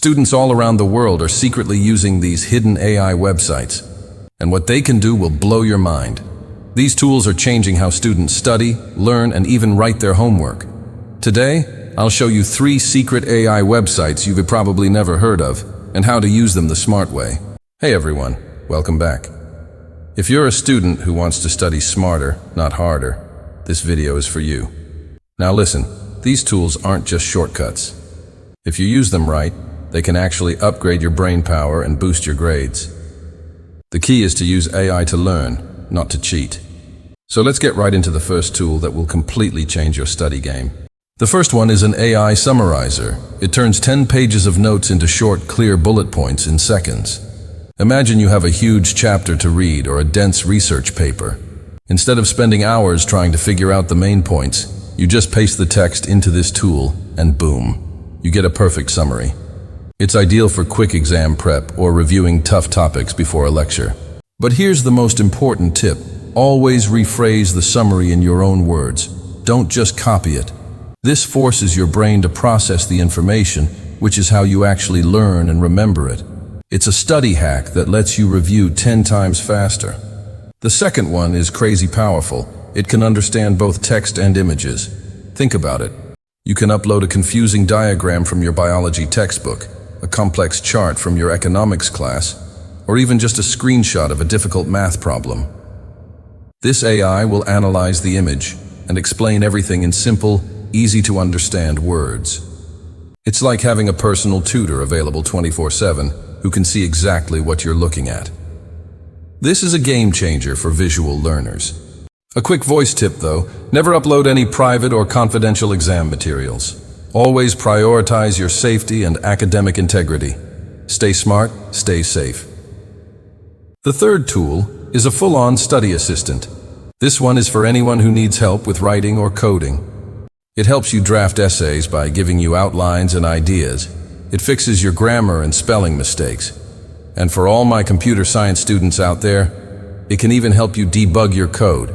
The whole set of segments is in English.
Students all around the world are secretly using these hidden AI websites, and what they can do will blow your mind. These tools are changing how students study, learn, and even write their homework. Today, I'll show you 3 secret AI websites you've probably never heard of, and how to use them the smart way. Hey everyone, welcome back. If you're a student who wants to study smarter, not harder, this video is for you. Now listen, these tools aren't just shortcuts. If you use them right, they can actually upgrade your brain power and boost your grades. The key is to use AI to learn, not to cheat. So let's get right into the first tool that will completely change your study game. The first one is an AI summarizer. It turns 10 pages of notes into short, clear bullet points in seconds. Imagine you have a huge chapter to read or a dense research paper. Instead of spending hours trying to figure out the main points, you just paste the text into this tool and boom, you get a perfect summary. It's ideal for quick exam prep or reviewing tough topics before a lecture. But here's the most important tip. Always rephrase the summary in your own words. Don't just copy it. This forces your brain to process the information, which is how you actually learn and remember it. It's a study hack that lets you review 10 times faster. The second one is crazy powerful. It can understand both text and images. Think about it. You can upload a confusing diagram from your biology textbook, a complex chart from your economics class, or even just a screenshot of a difficult math problem. This AI will analyze the image and explain everything in simple, easy-to-understand words. It's like having a personal tutor available 24/7 who can see exactly what you're looking at. This is a game changer for visual learners. A quick voice tip though, never upload any private or confidential exam materials. Always prioritize your safety and academic integrity. Stay smart, stay safe. The third tool is a full-on study assistant. This one is for anyone who needs help with writing or coding. It helps you draft essays by giving you outlines and ideas. It fixes your grammar and spelling mistakes. And for all my computer science students out there, it can even help you debug your code.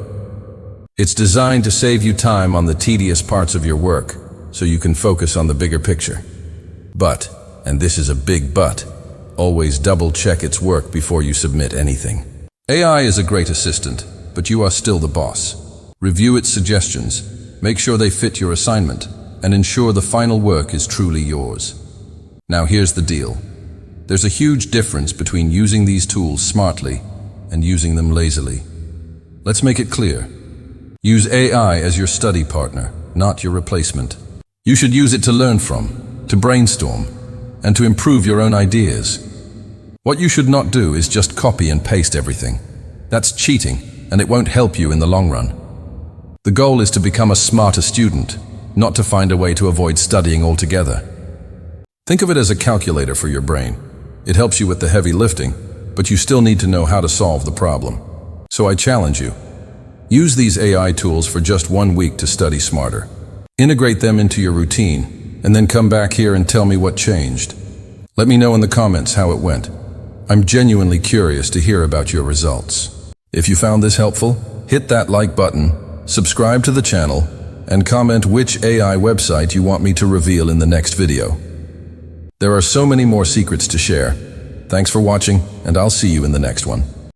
It's designed to save you time on the tedious parts of your work, so you can focus on the bigger picture. But, and this is a big but, always double-check its work before you submit anything. AI is a great assistant, but you are still the boss. Review its suggestions, make sure they fit your assignment, and ensure the final work is truly yours. Now here's the deal. There's a huge difference between using these tools smartly and using them lazily. Let's make it clear. Use AI as your study partner, not your replacement. You should use it to learn from, to brainstorm, and to improve your own ideas. What you should not do is just copy and paste everything. That's cheating, and it won't help you in the long run. The goal is to become a smarter student, not to find a way to avoid studying altogether. Think of it as a calculator for your brain. It helps you with the heavy lifting, but you still need to know how to solve the problem. So I challenge you. Use these AI tools for just 1 week to study smarter. Integrate them into your routine, and then come back here and tell me what changed. Let me know in the comments how it went. I'm genuinely curious to hear about your results. If you found this helpful, hit that like button, subscribe to the channel, and comment which AI website you want me to reveal in the next video. There are so many more secrets to share. Thanks for watching, and I'll see you in the next one.